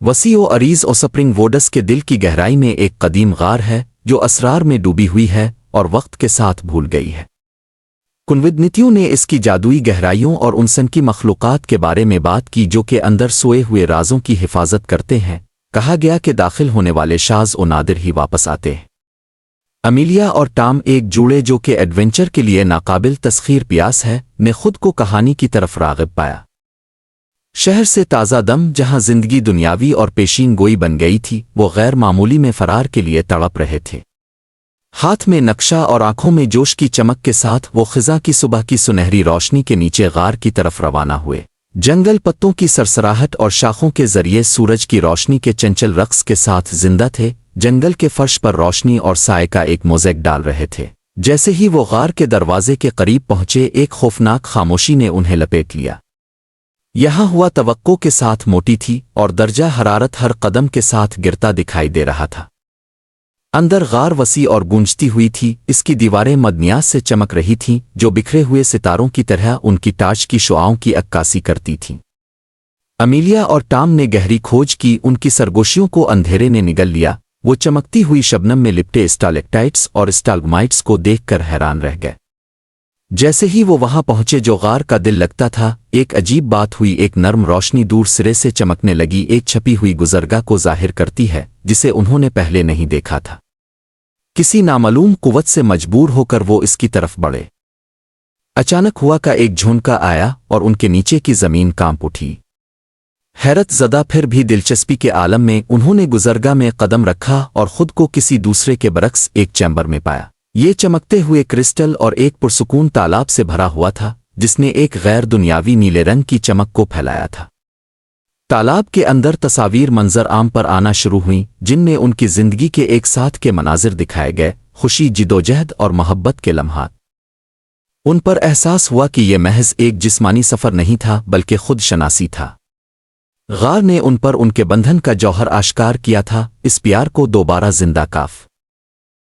وسیع و عریض اور سپرنگ ووڈس کے دل کی گہرائی میں ایک قدیم غار ہے جو اسرار میں ڈوبی ہوئی ہے اور وقت کے ساتھ بھول گئی ہے۔ کنویدنیتیوں نے اس کی جادوئی گہرائیوں اور انسان کی مخلوقات کے بارے میں بات کی جو کہ اندر سوئے ہوئے رازوں کی حفاظت کرتے ہیں۔ کہا گیا کہ داخل ہونے والے شاذ و نادر ہی واپس آتے ہیں۔ امیلیا اور ٹام، ایک جوڑے جو کہ ایڈونچر کے لیے ناقابل تسخیر پیاس ہے، نے خود کو کہانی کی طرف راغب پایا۔ شہر سے تازہ دم جہاں زندگی دنیاوی اور پیشین گوئی بن گئی تھی، وہ غیر معمولی میں فرار کے لیے تڑپ رہے تھے۔ ہاتھ میں نقشہ اور آنکھوں میں جوش کی چمک کے ساتھ وہ خزاں کی صبح کی سنہری روشنی کے نیچے غار کی طرف روانہ ہوئے۔ جنگل پتوں کی سرسراہٹ اور شاخوں کے ذریعے سورج کی روشنی کے چنچل رقص کے ساتھ زندہ تھے۔ جنگل کے فرش پر روشنی اور سائے کا ایک موزیک ڈال رہے تھے۔ جیسے ہی وہ غار کے دروازے کے قریب پہنچے، ایک خوفناک خاموشی نے انہیں لپیٹ لیا۔ یہاں ہوا توقع کے ساتھ موٹی تھی اور درجہ حرارت ہر قدم کے ساتھ گرتا دکھائی دے رہا تھا۔ اندر غار وسیع اور گونجتی ہوئی تھی، اس کی دیواریں مدنیات سے چمک رہی تھیں جو بکھرے ہوئے ستاروں کی طرح ان کی ٹارچ کی شعاؤں کی عکاسی کرتی تھیں۔ امیلیا اور ٹام نے گہری کھوج کی، ان کی سرگوشیوں کو اندھیرے نے نگل لیا۔ وہ چمکتی ہوئی شبنم میں لپٹے اسٹالیکٹائٹس اور اسٹالگمائٹس کو دیکھ کر حیران رہ گئے۔ جیسے ہی وہ وہاں پہنچے جو غار کا دل لگتا تھا، ایک عجیب بات ہوئی۔ ایک نرم روشنی دور سرے سے چمکنے لگی، ایک چھپی ہوئی گزرگاہ کو ظاہر کرتی ہے جسے انہوں نے پہلے نہیں دیکھا تھا۔ کسی نامعلوم قوت سے مجبور ہو کر وہ اس کی طرف بڑھے۔ اچانک ہوا کا ایک جھونکا آیا اور ان کے نیچے کی زمین کانپ اٹھی۔ حیرت زدہ پھر بھی دلچسپی کے عالم میں انہوں نے گزرگاہ میں قدم رکھا اور خود کو کسی دوسرے کے برعکس ایک چیمبر میں پایا۔ یہ چمکتے ہوئے کرسٹل اور ایک پرسکون تالاب سے بھرا ہوا تھا جس نے ایک غیر دنیاوی نیلے رنگ کی چمک کو پھیلایا تھا۔ تالاب کے اندر تصاویر منظر عام پر آنا شروع ہوئیں جن میں ان کی زندگی کے ایک ساتھ کے مناظر دکھائے گئے، خوشی، جدوجہد اور محبت کے لمحات۔ ان پر احساس ہوا کہ یہ محض ایک جسمانی سفر نہیں تھا بلکہ خود شناسی تھا۔ غار نے ان پر ان کے بندھن کا جوہر آشکار کیا تھا، اس پیار کو دوبارہ زندہ کاف